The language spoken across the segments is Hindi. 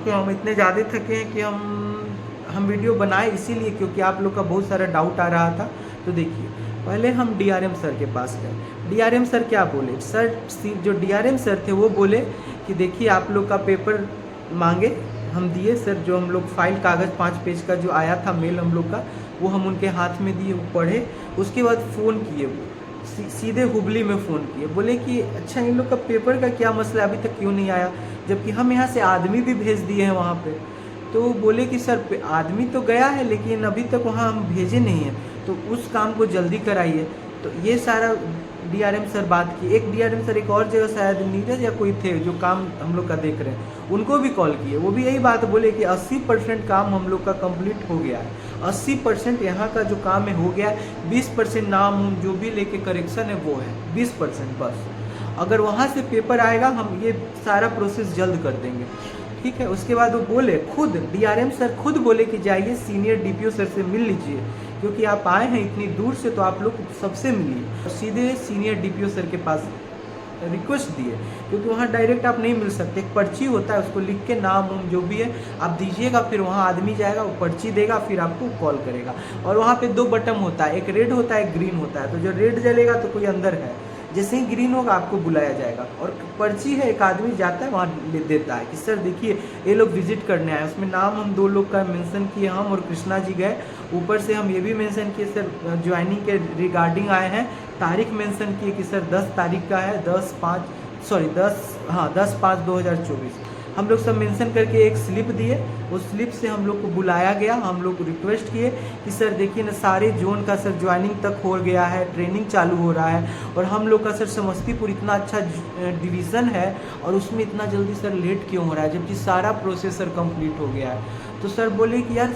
क्योंकि हम इतने ज़्यादा थके हैं कि हम वीडियो बनाए इसीलिए क्योंकि आप लोग का बहुत सारा डाउट आ रहा था। तो देखिए, पहले हम डीआरएम सर के पास गए। डीआरएम सर क्या बोले? सर जो डीआरएम सर थे वो बोले कि देखिए आप लोग का पेपर मांगे, हम दिए सर। जो हम लोग फाइल कागज़ 5 पेज का जो आया था मेल हम लोग का, वो हम उनके हाथ में दिए, वो पढ़े। उसके बाद फ़ोन किए, वो सीधे हुबली में फ़ोन किए, बोले कि अच्छा इन लोग का पेपर का क्या मसला है, अभी तक क्यों नहीं आया, जबकि हम यहाँ से आदमी भी भेज दिए हैं वहाँ पे। तो बोले कि सर आदमी तो गया है लेकिन अभी तक वहाँ हम भेजे नहीं हैं, तो उस काम को जल्दी कराइए। तो ये सारा डीआरएम सर बात की। एक डीआरएम सर एक और जगह शायद नीरज या कोई थे जो काम हम लोग का देख रहे हैं, उनको भी कॉल किए, वो भी यही बात बोले कि 80% काम हम लोग का कंप्लीट हो गया है। 80% यहाँ का जो काम है हो गया है, 20% नाम जो भी लेके करेक्शन है वो है, 20% बस। अगर वहाँ से पेपर आएगा हम ये सारा प्रोसेस जल्द कर देंगे, ठीक है। उसके बाद वो बोले, खुद डीआरएम सर खुद बोले कि जाइए सीनियर डीपीओ सर से मिल लीजिए, क्योंकि आप आए हैं इतनी दूर से तो आप लोग सबसे मिलिए। सीधे सीनियर डीपीओ सर के पास रिक्वेस्ट दिए, क्योंकि वहाँ डायरेक्ट आप नहीं मिल सकते। एक पर्ची होता है, उसको लिख के नाम जो भी है आप दीजिएगा, फिर वहाँ आदमी जाएगा, वो पर्ची देगा, फिर आपको कॉल करेगा। और वहाँ पे 2 बटन होता है, एक रेड होता है, एक ग्रीन होता है। तो जो रेड जलेगा तो कोई अंदर है, जैसे ही ग्रीन होगा आपको बुलाया जाएगा। और पर्ची है, एक आदमी जाता है वहाँ ले देता है कि सर देखिए ये लोग विजिट करने आए। उसमें नाम हम 2 लोग का मेंशन किए, हम और कृष्णा जी गए। ऊपर से हम ये भी मेंशन किए सर ज्वाइनिंग के रिगार्डिंग आए हैं। तारीख मेंशन किए कि सर 10 तारीख का है, 10/5/2024। हम लोग सब मेंशन करके एक स्लिप दिए, उस स्लिप से हम लोग को बुलाया गया। हम लोग रिक्वेस्ट किए कि सर देखिए ना सारे जोन का सर ज्वाइनिंग तक हो गया है, ट्रेनिंग चालू हो रहा है, और हम लोग का सर समस्तीपुर इतना अच्छा डिवीज़न है और उसमें इतना जल्दी सर लेट क्यों हो रहा है, जबकि सारा प्रोसेस सर कंप्लीट हो गया है। तो सर बोले कि यार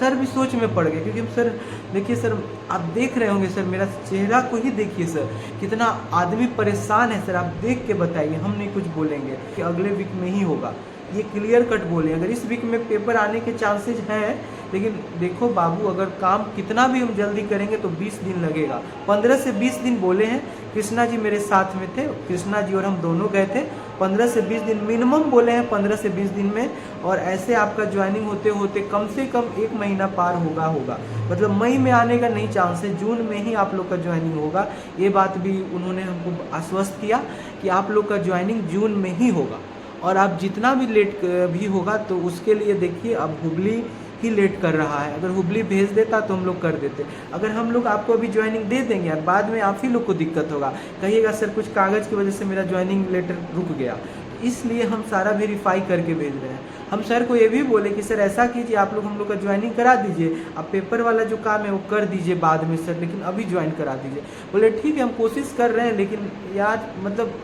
सर भी सोच में पड़ गए, क्योंकि सर देखिए सर आप देख रहे होंगे सर, मेरा चेहरा को ही देखिए सर, कितना आदमी परेशान है सर। आप देख के बताइए, हम नहीं कुछ बोलेंगे कि अगले वीक में ही होगा, ये क्लियर कट बोले। अगर इस वीक में पेपर आने के चांसेज हैं, लेकिन देखो बाबू अगर काम कितना भी हम जल्दी करेंगे तो 20 दिन लगेगा। 15 से 20 दिन बोले हैं। कृष्णा जी मेरे साथ में थे, कृष्णा जी और हम दोनों गए थे। 15 से 20 दिन मिनिमम बोले हैं, 15 से 20 दिन में। और ऐसे आपका ज्वाइनिंग होते होते कम से कम 1 महीना पार होगा। मतलब मई में आने का नहीं चांस है, जून में ही आप लोग का ज्वाइनिंग होगा। ये बात भी उन्होंने हमको आश्वस्त किया कि आप लोग का ज्वाइनिंग जून में ही होगा। और आप जितना भी लेट भी होगा तो उसके लिए देखिए अब हुबली ही लेट कर रहा है। अगर हुबली भेज देता तो हम लोग कर देते। अगर हम लोग आपको अभी ज्वाइनिंग दे देंगे और बाद में आप ही लोग को दिक्कत होगा, कहिएगा सर कुछ कागज़ की वजह से मेरा ज्वाइनिंग लेटर रुक गया, इसलिए हम सारा वेरीफाई करके भेज रहे हैं। हम सर को ये भी बोले कि सर ऐसा कीजिए, आप लोग हम लोग का ज्वाइनिंग करा दीजिए, आप पेपर वाला जो काम है वो कर दीजिए बाद में सर, लेकिन अभी ज्वाइन करा दीजिए। बोले ठीक है हम कोशिश कर रहे हैं, लेकिन यार मतलब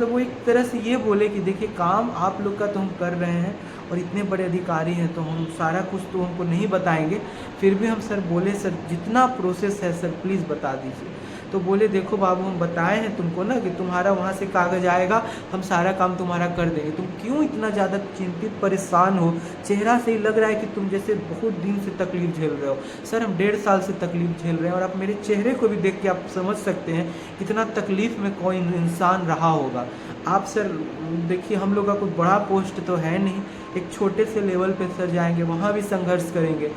वो एक तरह से ये बोले कि देखिए काम आप लोग का तो हम कर रहे हैं और इतने बड़े अधिकारी हैं तो हम सारा कुछ तो हमको नहीं बताएंगे। फिर भी हम सर बोले सर जितना प्रोसेस है सर प्लीज़ बता दीजिए। तो बोले देखो बाबू हम बताए हैं तुमको ना कि तुम्हारा वहाँ से कागज़ आएगा, हम सारा काम तुम्हारा कर देंगे। तुम क्यों इतना ज़्यादा चिंतित परेशान हो? चेहरा से ही लग रहा है कि तुम जैसे बहुत दिन से तकलीफ़ झेल रहे हो। सर हम 1.5 साल से तकलीफ़ झेल रहे हैं और आप मेरे चेहरे को भी देख के आप समझ सकते हैं कितना तकलीफ़ में कोई इंसान रहा होगा। आप सर देखिए हम लोग का कोई बड़ा पोस्ट तो है नहीं, एक छोटे से लेवल पे सर जाएंगे, वहाँ भी संघर्ष करेंगे।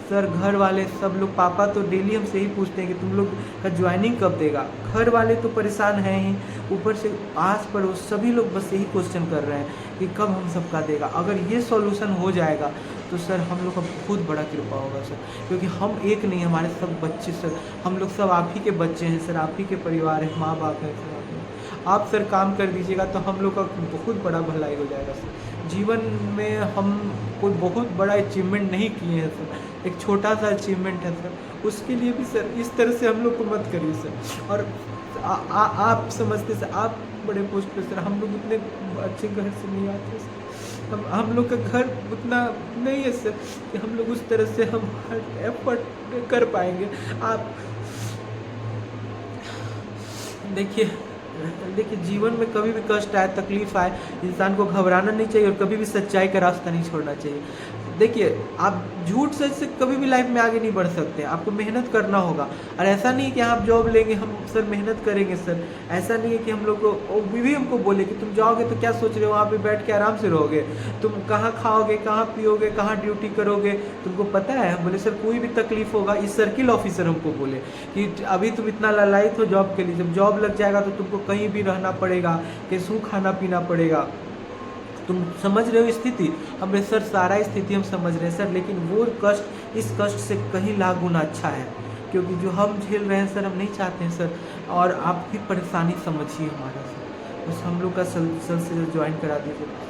सर घर वाले सब लोग, पापा तो डेली हमसे ही पूछते हैं कि तुम लोग का ज्वाइनिंग कब देगा। घर वाले तो परेशान हैं ही, ऊपर से आस पड़ोस सभी लोग बस यही क्वेश्चन कर रहे हैं कि कब हम सबका देगा। अगर ये सॉल्यूशन हो जाएगा तो सर हम लोग का बहुत बड़ा कृपा होगा सर, क्योंकि हम एक नहीं, हमारे सब बच्चे सर, हम लोग सब आप ही के बच्चे हैं सर, आप ही के परिवार है, माँ बाप है सर। आप सर काम कर दीजिएगा तो हम लोग का बहुत बड़ा भलाई हो जाएगा सर। जीवन में हम कोई बहुत बड़ा अचीवमेंट नहीं किए हैं सर, एक छोटा सा अचीवमेंट है सर, उसके लिए भी सर इस तरह से हम लोग को मत करिए सर। और आप समझते सर, आप बड़े पोस्ट पे सर, हम लोग इतने अच्छे घर से नहीं आते सर, हम लोग का घर उतना नहीं है सर कि हम लोग उस तरह से हम एफर्ट कर पाएंगे। आप देखिए जीवन में कभी भी कष्ट आए, तकलीफ आए, इंसान को घबराना नहीं चाहिए और कभी भी सच्चाई का रास्ता नहीं छोड़ना चाहिए। देखिए, आप झूठ से कभी भी लाइफ में आगे नहीं बढ़ सकते, आपको मेहनत करना होगा। और ऐसा नहीं है कि आप जॉब लेंगे, हम सर मेहनत करेंगे सर, ऐसा नहीं है कि हम लोग को वो भी हमको बोले कि तुम जाओगे तो क्या सोच रहे हो, वहाँ पे बैठ के आराम से रहोगे, तुम कहाँ खाओगे, कहाँ पियोगे, कहाँ ड्यूटी करोगे, तुमको पता है? हम बोले सर कोई भी तकलीफ होगा, इस सर्किल ऑफिसर हमको बोले कि अभी तुम इतना लालायित हो जॉब के लिए, जब जॉब लग जाएगा तो तुमको कहीं भी रहना पड़ेगा, कैसू खाना पीना पड़ेगा, तुम समझ रहे हो स्थिति? हमने सर सारा स्थिति हम समझ रहे हैं सर, लेकिन वो कष्ट इस कष्ट से कहीं लाख गुना अच्छा है, क्योंकि जो हम झेल रहे हैं सर हम नहीं चाहते हैं सर, और आप भी परेशानी समझिए हमारा सर, बस हम लोग का सल से ज्वाइन करा दीजिए।